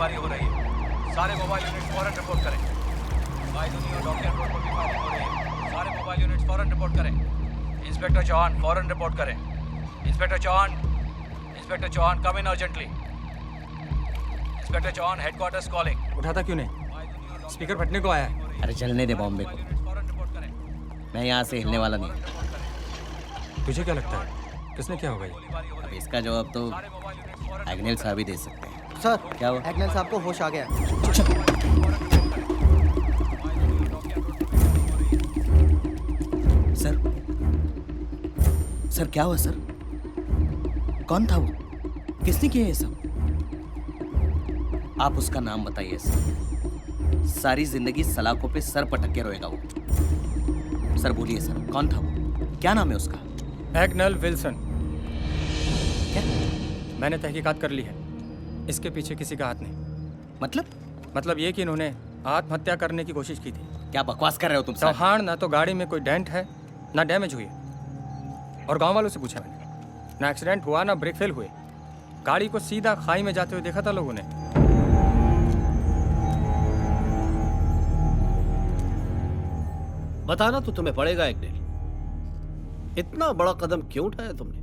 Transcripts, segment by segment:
गोलीबारी हो रही है। सारे मोबाइल यूनिट फौरन रिपोर्ट करें। बायदुनी और डॉक्टर रोड पर भी फायरिंग हो रही है। सारे मोबाइल यूनिट फौरन रिपोर्ट करें। इंस्पेक्टर चौहान फौरन रिपोर्ट करें। Inspector Chauhan come in urgently. Inspector Chauhan headquarters calling. उठाता क्यों नहीं? स्पीकर फटने को आया है। अरे चलने दे बॉम्बे को, मैं यहाँ से हिलने वाला नहीं। तुझे क्या लगता है किसने क्या होगा ये? अब इसका जवाब तो एग्नेल साहब ही दे सकते हैं। सर, क्या हुआ? एग्नेल साहब को होश आ गया। सर, सर क्या हुआ सर? कौन था वो? किसने किया ये सब? आप उसका नाम बताइए सर। सारी जिंदगी सलाखों पे सर पटक के रोएगा वो। सर बोलिए सर, कौन था वो? क्या नाम है उसका? Agnel Wilson. क्या? मैंने तहकीकात कर ली है। इसके पीछे किसी का हाथ नहीं। मतलब ये कि इन्होंने आत्महत्या करने की कोशिश की थी। क्या बकवास कर रहे हो तुम सर? चौहान, ना तो गाड़ी में कोई डेंट है ना डैमेज हुई है। और गांव वालों से पूछा मैंने, ना एक्सीडेंट हुआ ना ब्रेक फेल हुए। गाड़ी को सीधा खाई में जाते हुए देखा था लोगों ने। बताना तो तुम्हें पड़ेगा एग्नेल, इतना बड़ा कदम क्यों उठाया तुमने?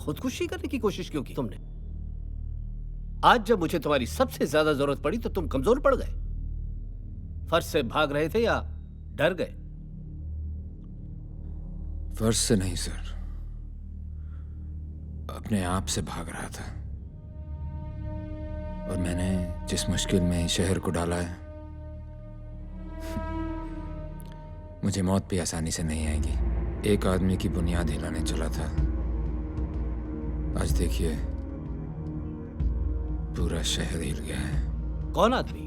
खुदकुशी करने की कोशिश क्यों की तुमने? आज जब मुझे तुम्हारी सबसे ज्यादा जरूरत पड़ी तो तुम कमजोर पड़ गए। फर्ज से भाग रहे थे या डर गए? फर्ज से नहीं सर, अपने आप से भाग रहा था। और मैंने जिस मुश्किल में शहर को डाला है, मुझे मौत भी आसानी से नहीं आएगी। एक आदमी की बुनियाद हिलाने चला था, आज देखिए पूरा शहर हिल गया है। कौन आदमी?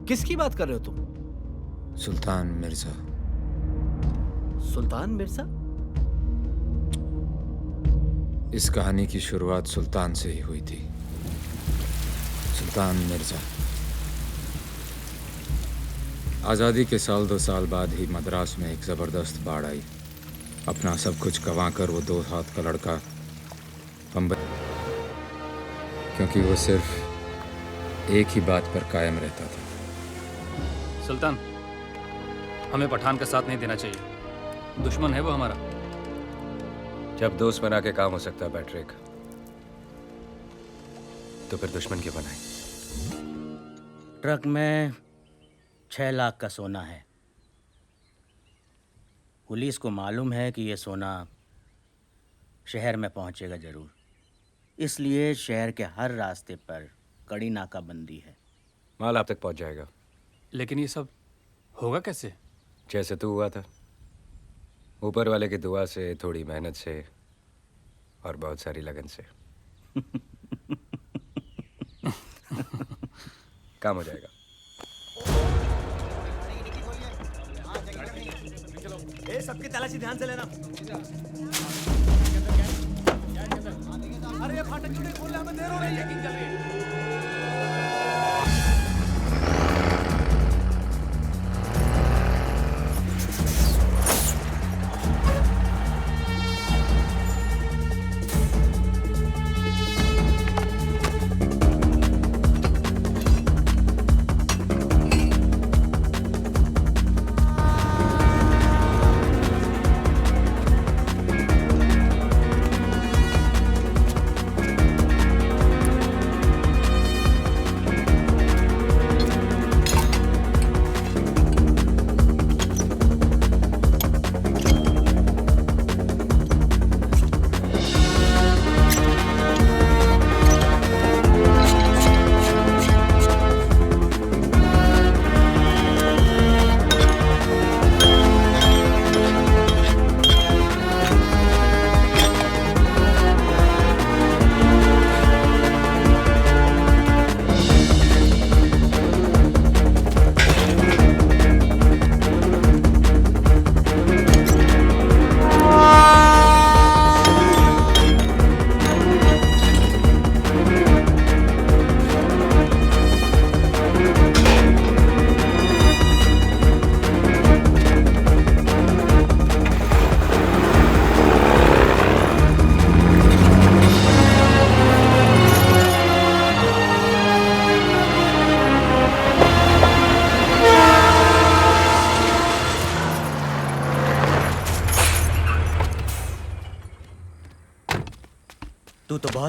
किसकी बात कर रहे हो तुम? सुल्तान मिर्जा। सुल्तान मिर्जा? इस कहानी की शुरुआत सुल्तान से ही हुई थी। सुल्तान मिर्जा आज़ादी के साल 2 साल बाद ही मद्रास में एक ज़बरदस्त बाढ़ आई। अपना सब कुछ गंवा कर वो 2 हाथ का लड़का बम्बई, क्योंकि वो सिर्फ एक ही बात पर कायम रहता था। सुल्तान, हमें पठान का साथ नहीं देना चाहिए। दुश्मन है वो हमारा। जब दोस्त बना के काम हो सकता है पैट्रिक, तो फिर दुश्मन क्यों बनाए? ट्रक में 6 लाख का सोना है। पुलिस को मालूम है कि ये सोना शहर में पहुंचेगा जरूर, इसलिए शहर के हर रास्ते पर कड़ी नाकाबंदी है। माल आप तक पहुंच जाएगा। लेकिन ये सब होगा कैसे? जैसे तू हुआ था, ऊपर वाले की दुआ से, थोड़ी मेहनत से और बहुत सारी लगन से काम हो जाएगा। सबकी तलाशी ध्यान से लेना। अरे ये फाटक क्यों नहीं खोल रहे? हमें देर हो रही है। चल रही है।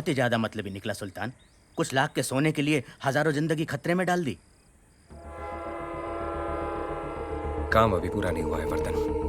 बहुत ही ज्यादा मतलबी निकला सुल्तान। कुछ लाख के सोने के लिए हजारों जिंदगी खतरे में डाल दी। काम अभी पूरा नहीं हुआ है वर्धन।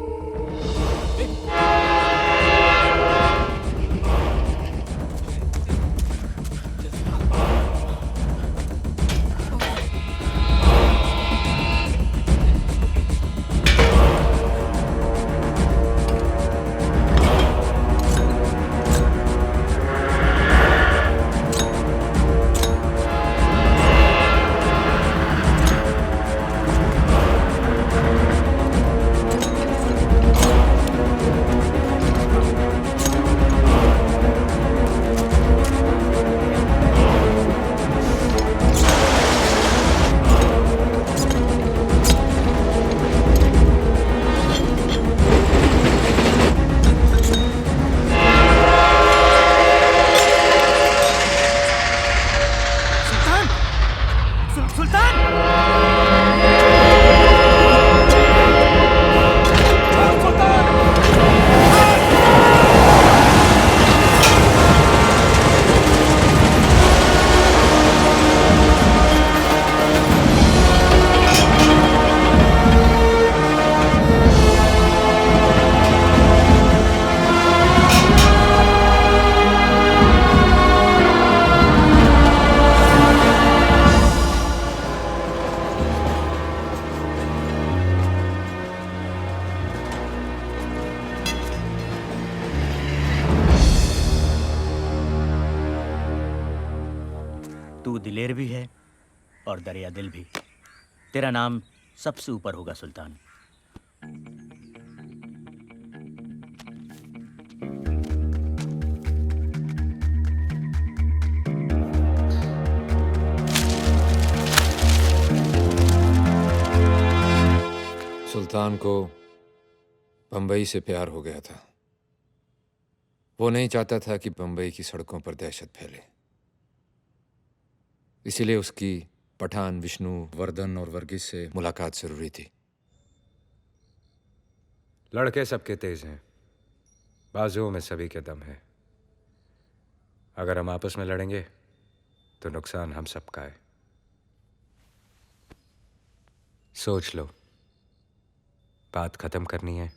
तू दिलेर भी है और दरिया दिल भी। तेरा नाम सबसे ऊपर होगा सुल्तान। सुल्तान को बंबई से प्यार हो गया था। वो नहीं चाहता था कि बंबई की सड़कों पर दहशत फैले, इसीलिए उसकी पठान, विष्णु, वर्धन और वर्गीस से मुलाकात जरूरी थी। लड़के सबके तेज हैं, बाजुओं में सभी के दम है। अगर हम आपस में लड़ेंगे तो नुकसान हम सबका है। सोच लो, बात खत्म करनी है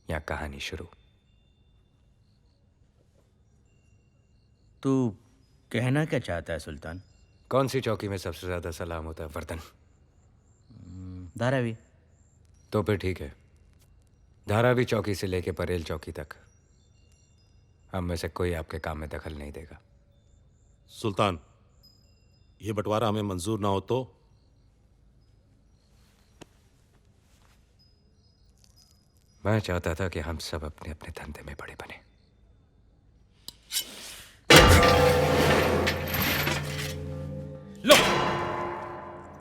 या कहानी शुरू? तू कहना क्या चाहता है सुल्तान? कौन सी चौकी में सबसे ज्यादा सलाम होता है वर्धन? धारावी। तो फिर ठीक है, धारावी चौकी से लेके परेल चौकी तक हम में से कोई आपके काम में दखल नहीं देगा। सुल्तान, ये बंटवारा हमें मंजूर ना हो तो? मैं चाहता था कि हम सब अपने अपने धंधे में बड़े बने। लो,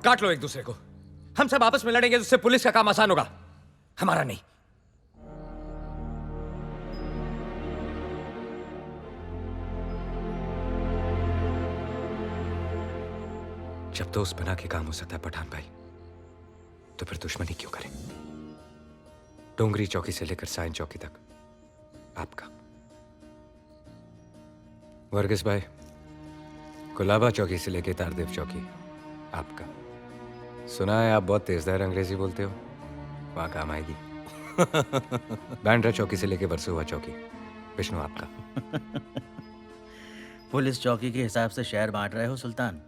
काट लो एक दूसरे को। हम सब आपस में लड़ेंगे तो उससे पुलिस का काम आसान होगा, हमारा नहीं। जब तो उस बना के काम हो सकता है पठान भाई, तो फिर दुश्मनी क्यों करें? डोंगरी चौकी से लेकर साइन चौकी तक आपका। वर्गीस भाई, गुलाबा चौकी से लेकर तारदेव चौकी आपका। सुना है आप बहुत तेजदार अंग्रेजी बोलते हो, वहां काम आएगी। बैंड्रा चौकी से लेकर वर्सोवा चौकी विष्णु आपका। पुलिस चौकी के हिसाब से शहर बांट रहे हो सुल्तान?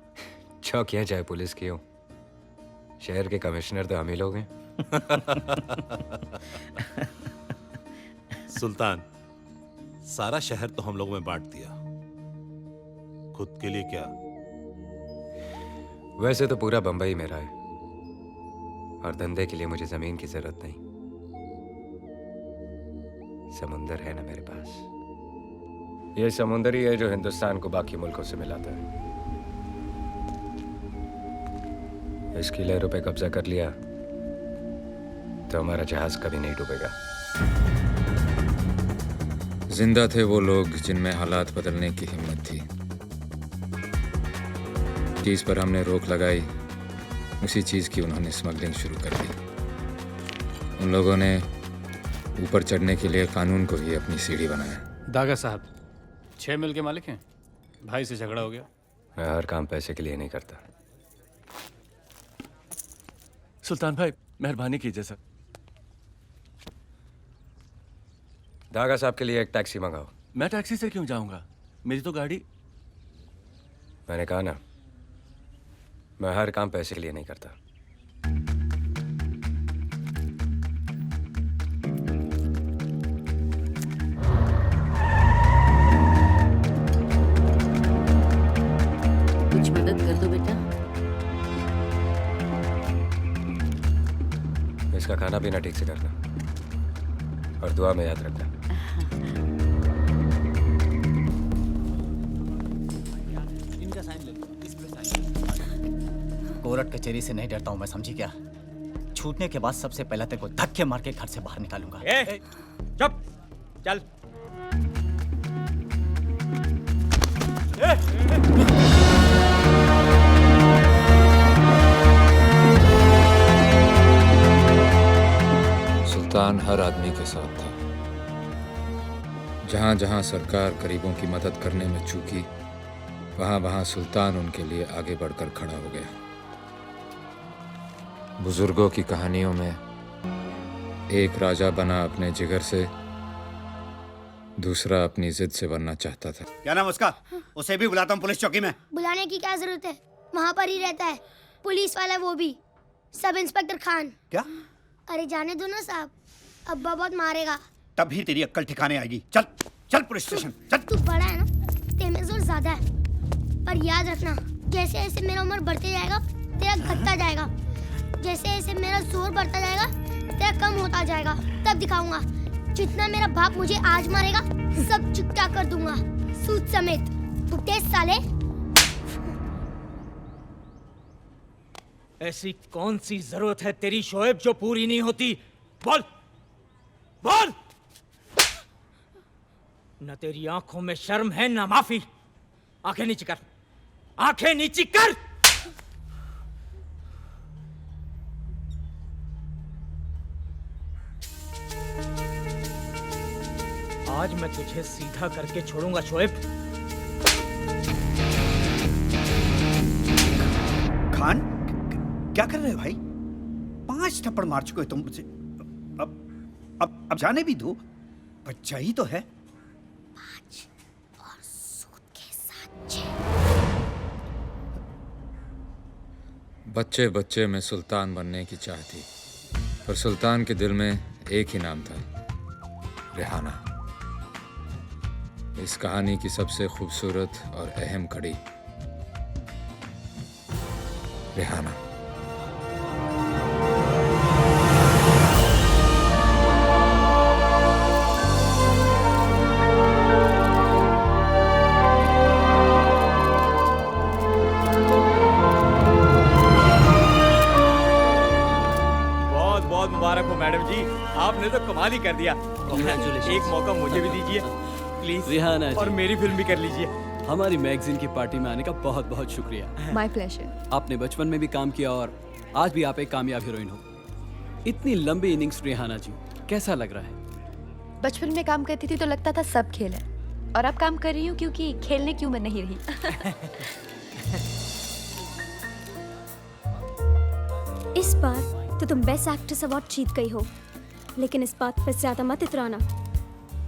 चौकियां चाहे पुलिस की हो, शहर के कमिश्नर तो हम ही लोग हैं। सुल्तान, सारा शहर तो हम लोगों में बांट दिया, खुद के लिए क्या? वैसे तो पूरा बंबई मेरा है और धंधे के लिए मुझे जमीन की जरूरत नहीं। समुंदर है ना मेरे पास। ये समुंदर ही है जो हिंदुस्तान को बाकी मुल्कों से मिलाता है। इसकी लहरों पे कब्जा कर लिया तो हमारा जहाज कभी नहीं डूबेगा। जिंदा थे वो लोग जिनमें हालात बदलने की हिम्मत थी। चीज पर हमने रोक लगाई, उसी चीज की उन्होंने स्मगलिंग शुरू कर दी। उन लोगों ने ऊपर चढ़ने के लिए कानून को ही अपनी सीढ़ी बनाया। दागा साहब, 6 मिल के मालिक हैं। भाई से झगड़ा हो गया। मैं हर काम पैसे के लिए नहीं करता। सुल्तान भाई मेहरबानी कीजिए सर। दागा साहब के लिए एक टैक्सी मंगाओ। मैं टैक्सी से क्यों जाऊंगा, मेरी तो गाड़ी। मैंने कहा ना, मैं हर काम पैसे के लिए नहीं करता। कुछ मदद कर दो बेटा। इसका खाना पीना ठीक से करना और दुआ में याद रखना। कोर्ट कचहरी से नहीं डरता हूं मैं, समझी क्या? छूटने के बाद सबसे पहले तेरे को धक्के मार के घर से बाहर निकालूंगा। चुप, चल। सुल्तान हर आदमी के साथ था। जहां जहां सरकार गरीबों की मदद करने में चूकी, वहां वहां सुल्तान उनके लिए आगे बढ़कर खड़ा हो गया। बुजुर्गों की कहानियों में एक राजा बना अपने जिगर से, दूसरा अपनी जिद से बनना चाहता था। क्या नाम उसका? उसे भी बुलाता हूँ पुलिस चौकी में। बुलाने की क्या जरूरत है, वहाँ पर ही रहता है। पुलिस वाला वो भी, सब इंस्पेक्टर खान। क्या? अरे जाने दो ना साहब, अब्बा बहुत मारेगा। तभी तेरी अक्ल ठिकाने आएगी। चल चल पुलिस स्टेशन चल। तू बड़ा है ना, तेरे जोर ज्यादा है, पर याद रखना जैसे जैसे मेरा उम्र बढ़ते जाएगा तेरा घटता जाएगा, जैसे जैसे मेरा जोर बढ़ता जाएगा तेरा कम होता जाएगा। तब दिखाऊंगा जितना मेरा बाप मुझे आज मारेगा सब चुकता कर दूंगा, सूद समेत। बुड्ढे साले। ऐसी कौन सी जरूरत है तेरी शोएब जो पूरी नहीं होती? बोल बोल। न तेरी आंखों में शर्म है न माफी। आंखें नीची कर, आंखें नीची कर। आज मैं तुझे सीधा करके छोड़ूंगा शोएब। खान क्या कर रहे हो भाई? 5 थप्पड़ मार चुके हो तुम मुझे। अब जाने भी दो, बच्चा ही तो है। 5 और सूद के साथ 6। बच्चे बच्चे में सुल्तान बनने की चाह थी, पर सुल्तान के दिल में एक ही नाम था, रेहाना। इस कहानी की सबसे खूबसूरत और अहम कड़ी, रेहाना। बहुत बहुत मुबारक हो मैडम जी, आपने तो कमाल ही कर दिया। एक मौका मुझे भी दीजिए प्लीज, रिहाना और मेरी फिल्म भी कर लीजिए। हमारी मैगजीन की पार्टी में आने का बहुत बहुत शुक्रिया। My pleasure. आपने बचपन में भी काम किया और आज भी आप एक कामयाब हीरोइन हो। इतनी लंबी इनिंग्स रिहाना जी, कैसा लग रहा है? बचपन में काम करती थी तो लगता था सब खेल है, और अब काम कर रही हूँ क्योंकि खेलने की उम्र नहीं रही। इस बार तो तुम बेस्ट एक्ट्रेस अवार्ड जीत गई हो, लेकिन इस बात पर ज्यादा मत इतराना।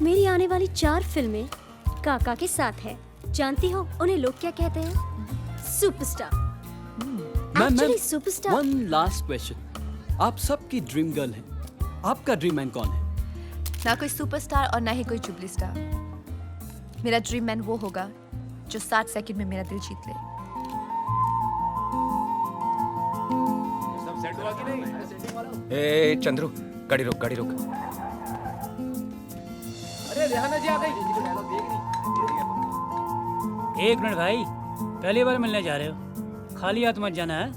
मेरी आने वाली 4 फिल्में काका के साथ है। जानती हो उन्हें लोग क्या कहते हैं? Superstar. Actually superstar. One last question, आप सबकी ड्रीम गर्ल हैं, आपका ड्रीम मैन कौन है? ना कोई सुपरस्टार और ना ही कोई जुबली स्टार। मेरा ड्रीम मैन वो होगा जो 7 सेकंड में मेरा दिल जीत ले। ए चंद्रू, गाड़ी रोक, गाड़ी रोक। अरे रेहाना जी आ गई। एक मिनट भाई, पहली बार मिलने जा रहे हो, खाली हाथ मत जाना है।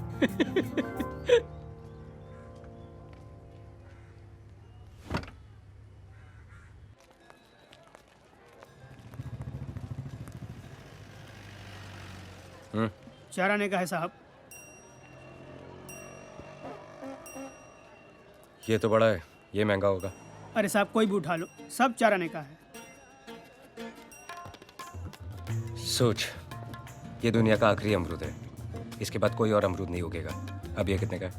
चार आने का है साहब। ये तो बड़ा है, ये महंगा होगा। अरे साहब कोई भी उठा लो, सब 4 आने का है। सोच, ये दुनिया का आखिरी अमरूद है। इसके बाद कोई और अमरूद नहीं उगेगा। अब ये कितने का है?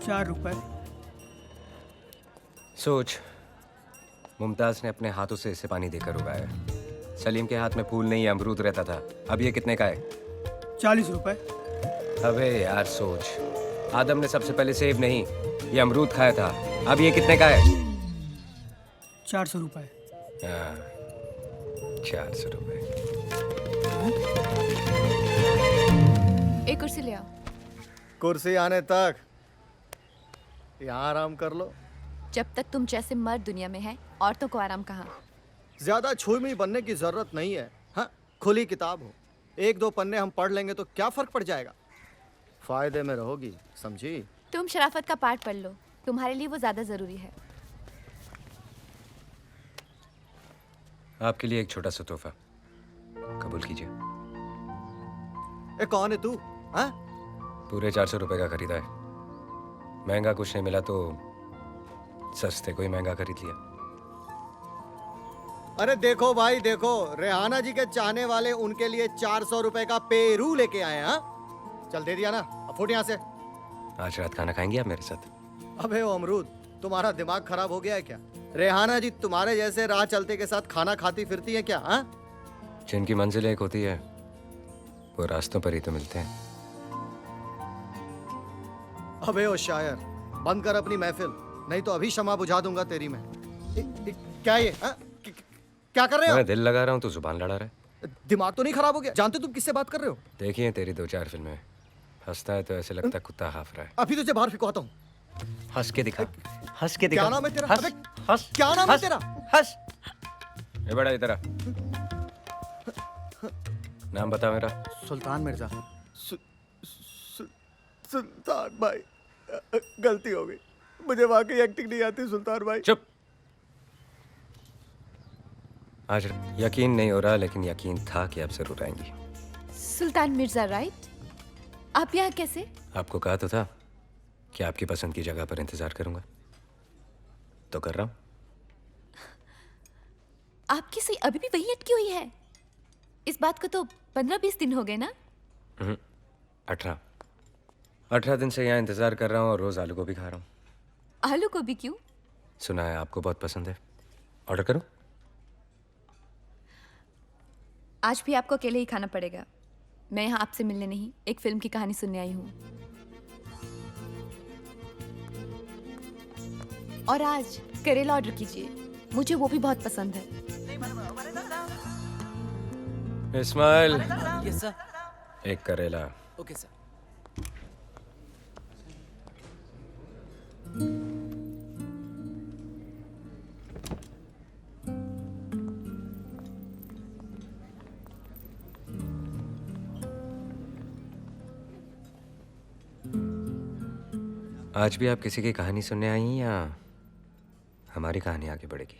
4 रुपए। सोच, मुमताज ने अपने हाथों से इसे पानी देकर उगाया। सलीम के हाथ में फूल नहीं अमरूद रहता था। अब ये कितने का है? 40 रुपए। अबे यार सोच, आदम ने सबसे पहले सेब नहीं ये अमरूद खाया था। अब ये कितने का है? 400 रुपए। 400 रुपए। एक कुर्सी ले आओ। कुर्सी आने तक यहाँ आराम कर लो। जब तक तुम जैसे मर्द दुनिया में है, औरतों को आराम कहाँ? ज्यादा छुई बनने की जरूरत नहीं है। हाँ, खुली किताब हो, 1-2 पन्ने हम पढ़ लेंगे तो क्या फर्क पड़ जाएगा। फायदे में रहोगी, समझी? तुम शराफत का पाठ पढ़ लो, तुम्हारे लिए वो ज्यादा जरूरी है। आपके लिए एक छोटा सा तोहफा, कबूल कीजिए। कौन है तू? हाँ? पूरे 400 रुपए का खरीदा है। महंगा कुछ नहीं मिला तो सस्ते को ही महंगा खरीद लिया। अरे देखो भाई देखो, रेहाना जी के चाहने वाले उनके लिए 400 रुपए का पेरू लेके आए हैं। हाँ? चल दे दिया ना, अब फुट यहाँ से। आज रात खाना खाएंगे आप मेरे साथ? अबे ओ अमरूद, तुम्हारा दिमाग खराब हो गया है क्या? रेहाना जी तुम्हारे जैसे राह चलते के साथ खाना खाती फिरती है क्या? हाँ? जिनकी मंजिल एक होती है वो रास्तों पर ही तो मिलते हैं। अबे ओ शायर, बंद कर अपनी महफिल, नहीं तो अभी शमा बुझा दूंगा तेरी मैं। क्या ये? हाँ? क्या कर रहे हो? मैं दिल लगा रहा हूँ तो जुबान लड़ा रहा है। दिमाग तो नहीं खराब हो गया? जानते तुम किससे बात कर रहे हो? देखिए तेरी 2-4 फिल्में, हंसता है तो ऐसे लगता है कुत्ता हाफ रहा है। अभी तुझे बाहर फिकवाता हूँ। हंस के दिखा, हंस के दिखा। क्या नाम है तेरा? हंस, अबे, हंस, क्या नाम है हंस, तेरा? हंस। ये बड़ा इधर आ। नाम बता मेरा। सुल्तान मिर्जा। सुल्तान भाई, गलती हो गई, मुझे वाकई एक्टिंग नहीं आती सुल्तान भाई। चुप। आज यकीन नहीं हो रहा लेकिन यकीन था कि आप जरूर आएंगी। सुल्तान मिर्जा राइट? आप यहाँ कैसे? आपको कहा तो था कि आपकी पसंद की जगह पर इंतजार करूंगा, तो कर रहा हूं। आपकी सुई अभी भी वहीं अटकी हुई है? इस बात को तो 15-20 दिन हो गए ना? 18 दिन से यहाँ इंतजार कर रहा हूँ और रोज आलू गोभी खा रहा हूँ। आलू गोभी क्यों? सुना है आपको बहुत पसंद है। ऑर्डर करूँ? आज भी आपको अकेले ही खाना पड़ेगा। मैं यहाँ आपसे मिलने नहीं, एक फिल्म की कहानी सुनने आई हूँ। और आज करेला ऑर्डर कीजिए, मुझे वो भी बहुत पसंद है। इस्माइल। Yes sir. एक करेला। Okay sir. आज भी आप किसी की कहानी सुनने आई हैं या हमारी कहानी आगे बढ़ेगी?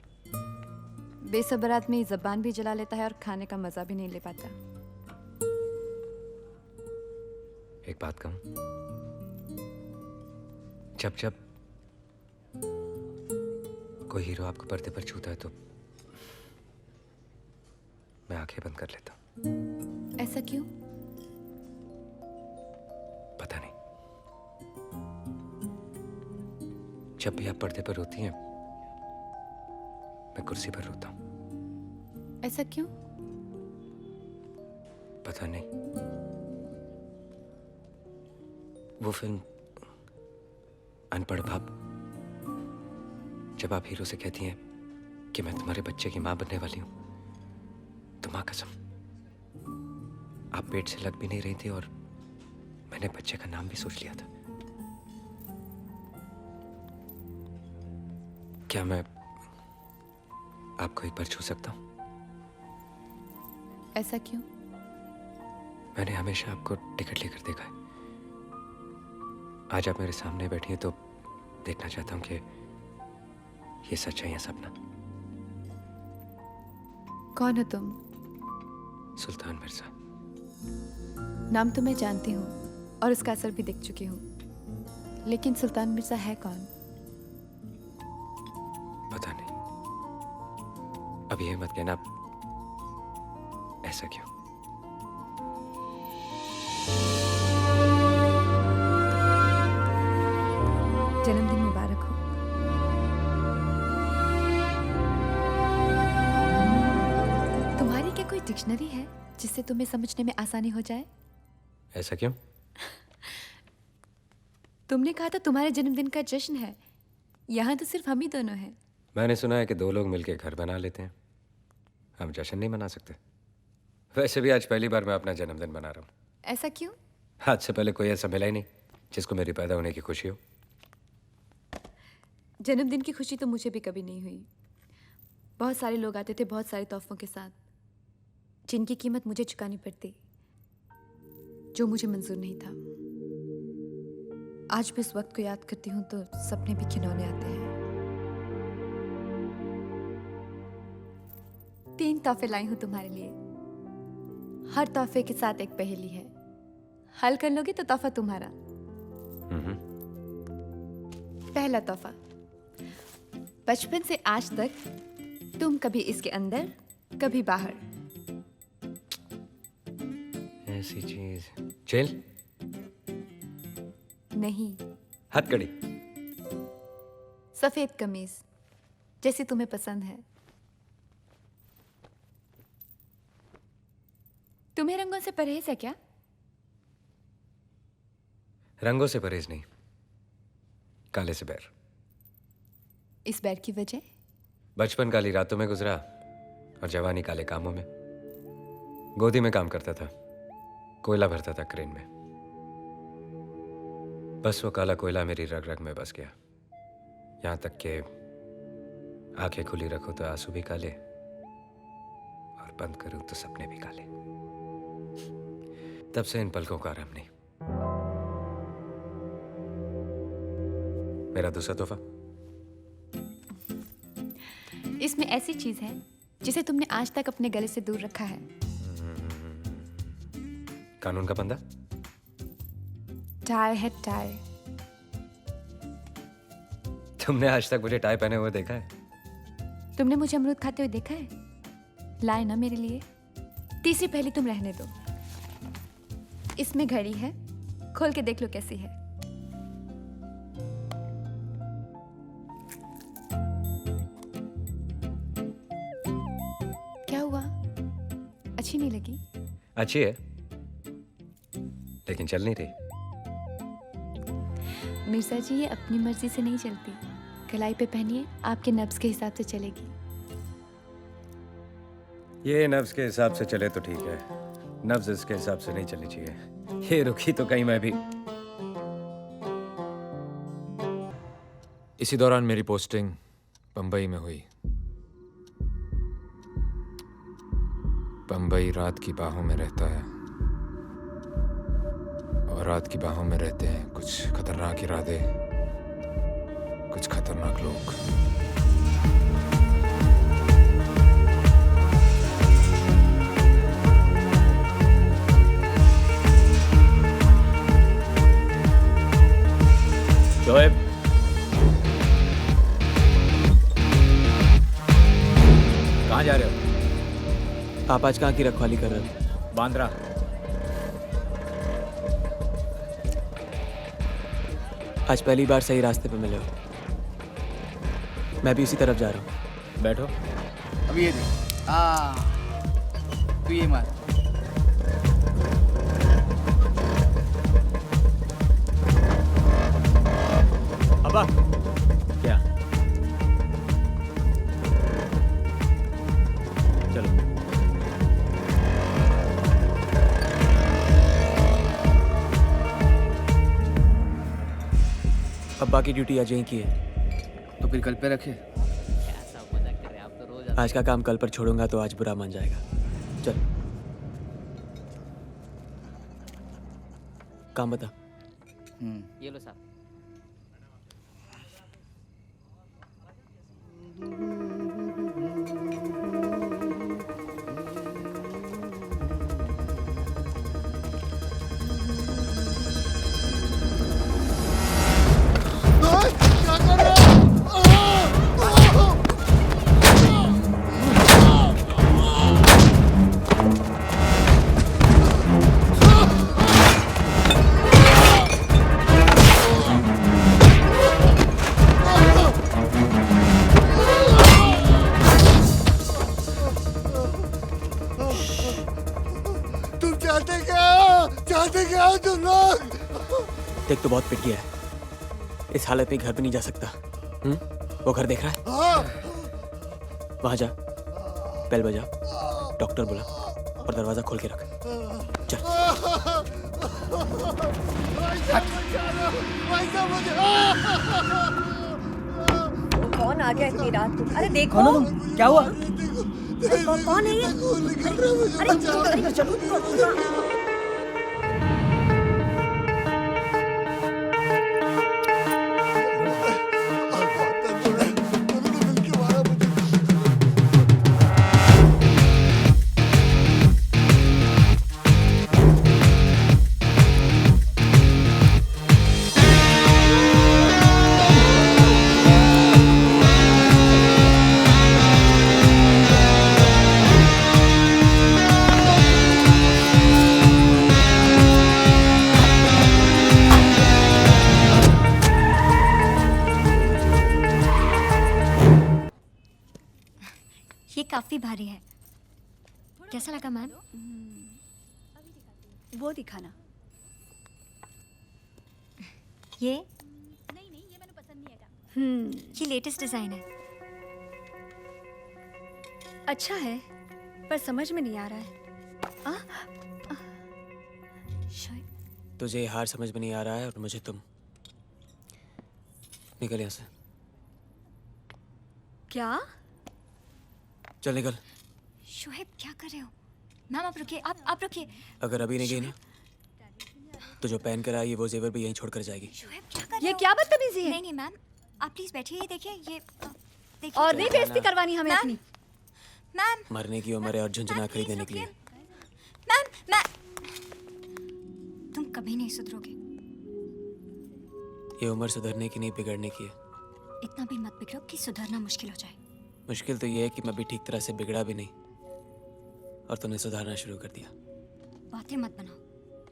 बेसब्र आदमी जबान भी जला लेता है और खाने का मजा भी नहीं ले पाता। एक बात कहूं, जब जब कोई हीरो आपको पर्दे पर छूता है तो मैं आंखें बंद कर लेता हूं। ऐसा क्यों? पता नहीं, जब भी आप पर्दे पर रोती हैं मैं कुर्सी पर रोता हूं। ऐसा क्यों? पता नहीं। वो फिल्म अनपढ़ बाप, जब आप हीरो से कहती हैं कि मैं तुम्हारे बच्चे की मां बनने वाली हूं, तो मां कसम आप पेट से लग भी नहीं रही थी और मैंने बच्चे का नाम भी सोच लिया था। क्या मैं आपको एक बार छू सकता हूं? ऐसा क्यों? मैंने हमेशा आपको टिकट लेकर देखा है। आज आप मेरे सामने बैठी हैं तो देखना चाहता हूं कि ये सच है या सपना। कौन हो तुम? सुल्तान मिर्जा। नाम तो मैं जानती हूँ और उसका असर भी देख चुकी हूँ, लेकिन सुल्तान मिर्जा है कौन? पता नहीं। अब ये मत कहना ऐसा ऐसा क्यों? जन्मदिन मुबारक हो। तुम्हारी क्या कोई डिक्शनरी है जिससे तुम्हें समझने में आसानी हो जाए? ऐसा क्यों? तुमने कहा था तुम्हारे जन्मदिन का जश्न है। यहाँ तो सिर्फ हम ही दोनों हैं। मैंने सुना है कि 2 लोग मिलके घर बना लेते हैं। हम जश्न नहीं मना सकते? वैसे भी आज पहली बार मैं अपना जन्मदिन मना रहा हूँ। ऐसा क्यों? आज से पहले कोई ऐसा मिला ही नहीं जिसको मेरी पैदा होने की खुशी हो। जन्मदिन की खुशी तो मुझे भी कभी नहीं हुई। बहुत सारे लोग आते थे बहुत सारे तोहफों के साथ, जिनकी कीमत मुझे चुकानी पड़ती, जो मुझे मंजूर नहीं था। आज भी इस वक्त को याद करती हूँ तो सपने भी खिलौने आते हैं। 3 तोहफे लाई हूँ तुम्हारे लिए। हर तोहफे के साथ एक पहेली है। हल कर लोगे तो तोहफा तुम्हारा। पहला तोहफा, बचपन से आज तक तुम कभी इसके अंदर कभी बाहर। ऐसी चीज जेल नहीं, हथकड़ी। सफेद कमीज जैसी तुम्हें पसंद है। तुम्हें रंगों से परहेज है क्या? रंगों से परहेज नहीं, काले से बैर। इस बैर की वजह? बचपन काली रातों में गुजरा और जवानी काले कामों में। गोदी में काम करता था, कोयला भरता था क्रेन में। बस वो काला कोयला मेरी रग रग में बस गया। यहां तक कि आंखें खुली रखो तो आंसू भी काले और बंद करूं तो सपने भी काले। तब से इन पलकों का आराम नहीं। मेरा दूसरा तोहफा, इसमें ऐसी चीज है जिसे तुमने आज तक अपने गले से दूर रखा है। कानून का बंदा। टाई है टाई। तुमने आज तक मुझे टाई पहने हुए देखा है? तुमने मुझे अमरूद खाते हुए देखा है? लाए ना मेरे लिए। तीसरी पहेली तुम रहने दो। इसमें घड़ी है, खोल के देख लो कैसी है। क्या हुआ? अच्छी नहीं लगी? अच्छी है लेकिन चल नहीं रही। मिर्जा जी, ये अपनी मर्जी से नहीं चलती। कलाई पे पहनिए, आपके नब्ज के हिसाब से चलेगी। ये नब्ज के हिसाब से चले तो ठीक है, नब्ज इसके हिसाब से नहीं चलनी चाहिए। ये रुकी तो कहीं मैं भी। इसी दौरान मेरी पोस्टिंग बंबई में हुई। बंबई रात की बाहों में रहता है और रात की बाहों में रहते हैं कुछ खतरनाक इरादे, कुछ खतरनाक लोग। शोएब, कहाँ जा रहे हो? आप आज कहाँ की रखवाली कर रहे हो? बांद्रा। आज पहली बार सही रास्ते पे मिले हो। मैं भी उसी तरफ जा रहा हूँ। बैठो। अब ये देख। तू ये मार। अब्बा, क्या? चलो। अब्बा की ड्यूटी आज यहीं की है। तो फिर कल पे रखे। आज का काम कल पर छोड़ूंगा तो आज बुरा मान जाएगा। चल, काम बता। ये लो साहब। तुम चाहते क्या हो? चाहते क्या हो तुम लोग? देख तो बहुत पिट गया है, इस हालत में घर पे नहीं जा सकता। वो घर देख रहा है? हाँ। वहां जा, बेल बजा, डॉक्टर बुला और दरवाजा खोल के रख। चल। कौन आ गया इतनी रात को? अरे देखो। कौन हो तुम? क्या हुआ? कौन है ये? अरे चलो। ये काफी भारी है। कैसा लगा मैम? वो दिखाना। ये ये लेटेस्ट डिजाइन है। अच्छा है पर समझ में नहीं आ रहा है। तुझे ये हार समझ में नहीं आ रहा है और मुझे तुम। निकल यहाँ से। क्या? चल निकल। शोएब क्या कर रहे हो? मैम आप रुकिए, आप रुकिए। अगर अभी नहीं गई ना तो जो पहन कर आई वो जेवर भी यहीं छोड़ कर जाएगी। शोएब क्या कर रहे ये हो? क्या बदतमीजी है? नहीं नहीं मैम, आप प्लीज बैठिए। ये देखिए, ये देखिए। और नहीं बेइज्जती करवानी हमें अपनी। मैम मरने की उम्र है और झुंझुना खरीदने निकली है। मैम तुम कभी नहीं सुधरोगे। ये उम्र सुधरने की नहीं बिगड़ने की है। इतना भी मत बिगड़ो कि सुधरना मुश्किल हो जाए। मुश्किल तो ये है कि मैं भी ठीक तरह से बिगड़ा भी नहीं और तूने सुधारना शुरू कर दिया। बातें मत बनाओ,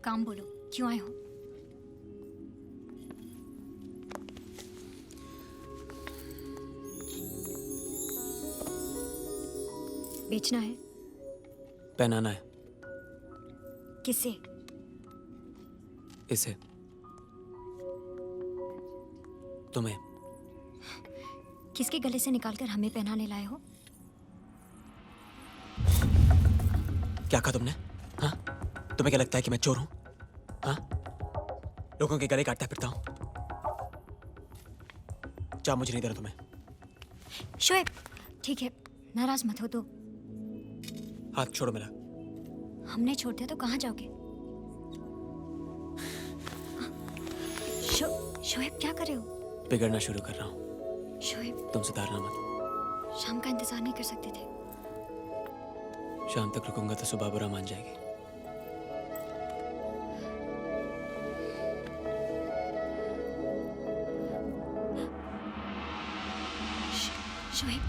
काम बोलो। क्यों आए हो? बेचना है? पहनाना है। किसे? इसे। तुम्हें। किसके गले से निकालकर हमें पहनाने लाए हो? क्या कहा तुमने? हाँ? तुम्हें क्या लगता है कि मैं चोर हूं? हाँ? लोगों के गले काटता फिरता हूं? चाह मुझे नहीं देना तुम्हें। शोएब ठीक है, नाराज मत हो तो। हाथ छोड़ो मेरा। हमने छोड़ दिया तो कहाँ जाओगे? शोएब क्या कर रहे हो? बिगड़ना शुरू कर रहा हूँ। शोएब तुम सुधारना मत। शाम का इंतजार नहीं कर सकते थे? शाम तक रुकूंगा तो सुबह बुरा मान जाएगी। शोएब